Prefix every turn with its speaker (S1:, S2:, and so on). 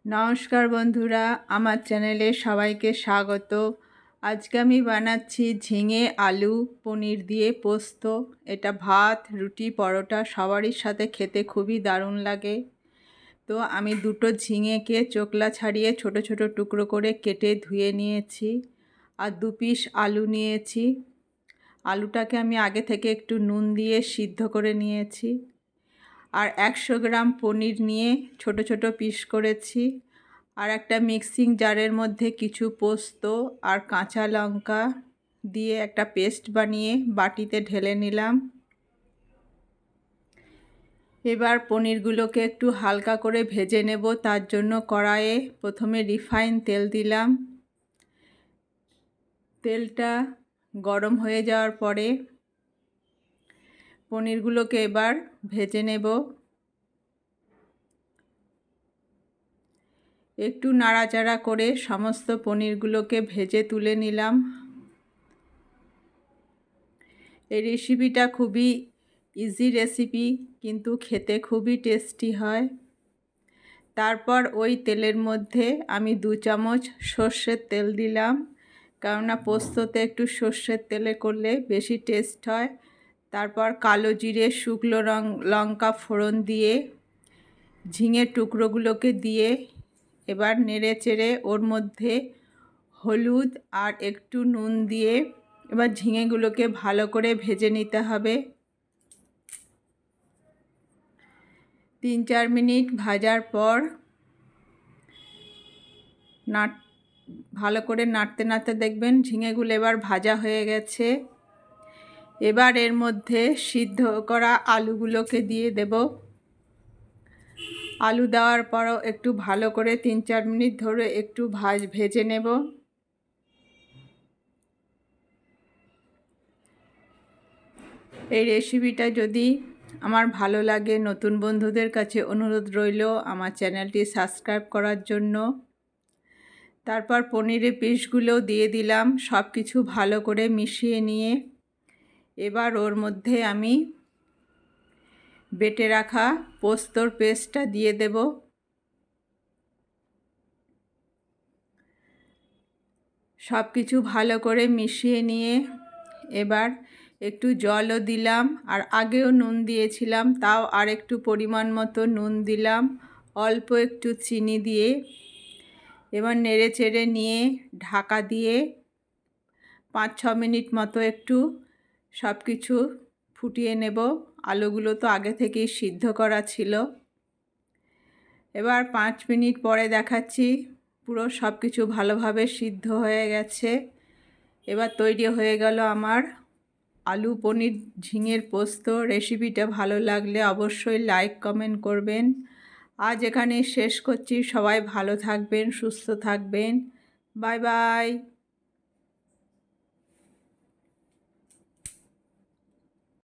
S1: নমস্কার বন্ধুরা, আমার চ্যানেলে সবাইকে স্বাগত। আজকে আমি বানাচ্ছি ঝিঙে আলু পনির দিয়ে পোস্ত। এটা ভাত, রুটি, পরোটা সবারই সাথে খেতে খুবই দারুণ লাগে। তো আমি দুটো ঝিঙেকে চোকলা ছাড়িয়ে ছোট ছোট টুকরো করে কেটে ধুয়ে নিয়েছি। আর 2 পিস আলু নিয়েছি। আলুটাকে আমি আগে থেকে একটু নুন দিয়ে সিদ্ধ করে নিয়েছি। আর 100 গ্রাম পনির নিয়ে ছোট ছোট পিস করেছি। আর একটা মিক্সিং জারের মধ্যে কিছু পোস্ত আর কাঁচা লঙ্কা দিয়ে একটা পেস্ট বানিয়ে বাটিতে ঢেলে নিলাম। এবার পনিরগুলোকে একটু হালকা করে ভেজে নেব। তার জন্য কড়াইয়ে প্রথমে রিফাইন তেল দিলাম। তেলটা গরম হয়ে যাওয়ার পরে পনিরগুলোকে এবার ভেজে নেব। একটু নাড়াচাড়া করে সমস্ত পনিরগুলোকে ভেজে তুলে নিলাম। এই রেসিপিটা খুবই ইজি রেসিপি, কিন্তু খেতে খুবই টেস্টি হয়। তারপর ওই তেলের মধ্যে আমি 2 চামচ সর্ষের তেল দিলাম, কেননা পোস্ততে একটু সর্ষের তেলে করলে বেশি টেস্ট হয়। তারপর কালো জিরে, শুকনো লঙ্কা ফোড়ন দিয়ে ঝিঙের টুকরোগুলোকে দিয়ে এবার নেড়ে চেড়ে ওর মধ্যে হলুদ আর একটু নুন দিয়ে এবার ঝিঙেগুলোকে ভালো করে ভেজে নিতে হবে। 3-4 মিনিট ভাজার পর ভালো করে নাড়তে নাড়তে দেখবেন ঝিঙেগুলো এবার ভাজা হয়ে গেছে। এবার এর মধ্যে সিদ্ধ করা আলুগুলোকে দিয়ে দেব। আলু দেওয়ার পরও একটু ভালো করে 3-4 মিনিট ধরে একটু ভেজে নেব। এই রেসিপিটা যদি আমার ভালো লাগে, নতুন বন্ধুদের কাছে অনুরোধ রইল আমার চ্যানেলটি সাবস্ক্রাইব করার জন্য। তারপর পনিরের পিসগুলো দিয়ে দিলাম। সব কিছু ভালো করে মিশিয়ে নিয়ে এবার ওর মধ্যে আমি বেটে রাখা পোস্তর পেস্টটা দিয়ে দেব। সব কিছু ভালো করে মিশিয়ে নিয়ে এবার একটু জলও দিলাম। আর আগেও নুন দিয়েছিলাম, তাও আর একটু পরিমাণ মতো নুন দিলাম। অল্প একটু চিনি দিয়ে এবার নেড়ে চেড়ে নিয়ে ঢাকা দিয়ে 5-6 মিনিট মতো একটু সব কিছু ফুটিয়ে নেব। আলুগুলো তো আগে থেকেই সিদ্ধ করা ছিল। এবার 5 মিনিট পরে দেখাচ্ছি, পুরো সব কিছু ভালোভাবে সিদ্ধ হয়ে গেছে। এবার তৈরি হয়ে গেল আমার আলু পনির ঝিঙের পোস্ত। রেসিপিটা ভালো লাগলে অবশ্যই লাইক কমেন্ট করবেন। আজ এখানে শেষ করছি। সবাই ভালো থাকবেন, সুস্থ থাকবেন। Bye bye.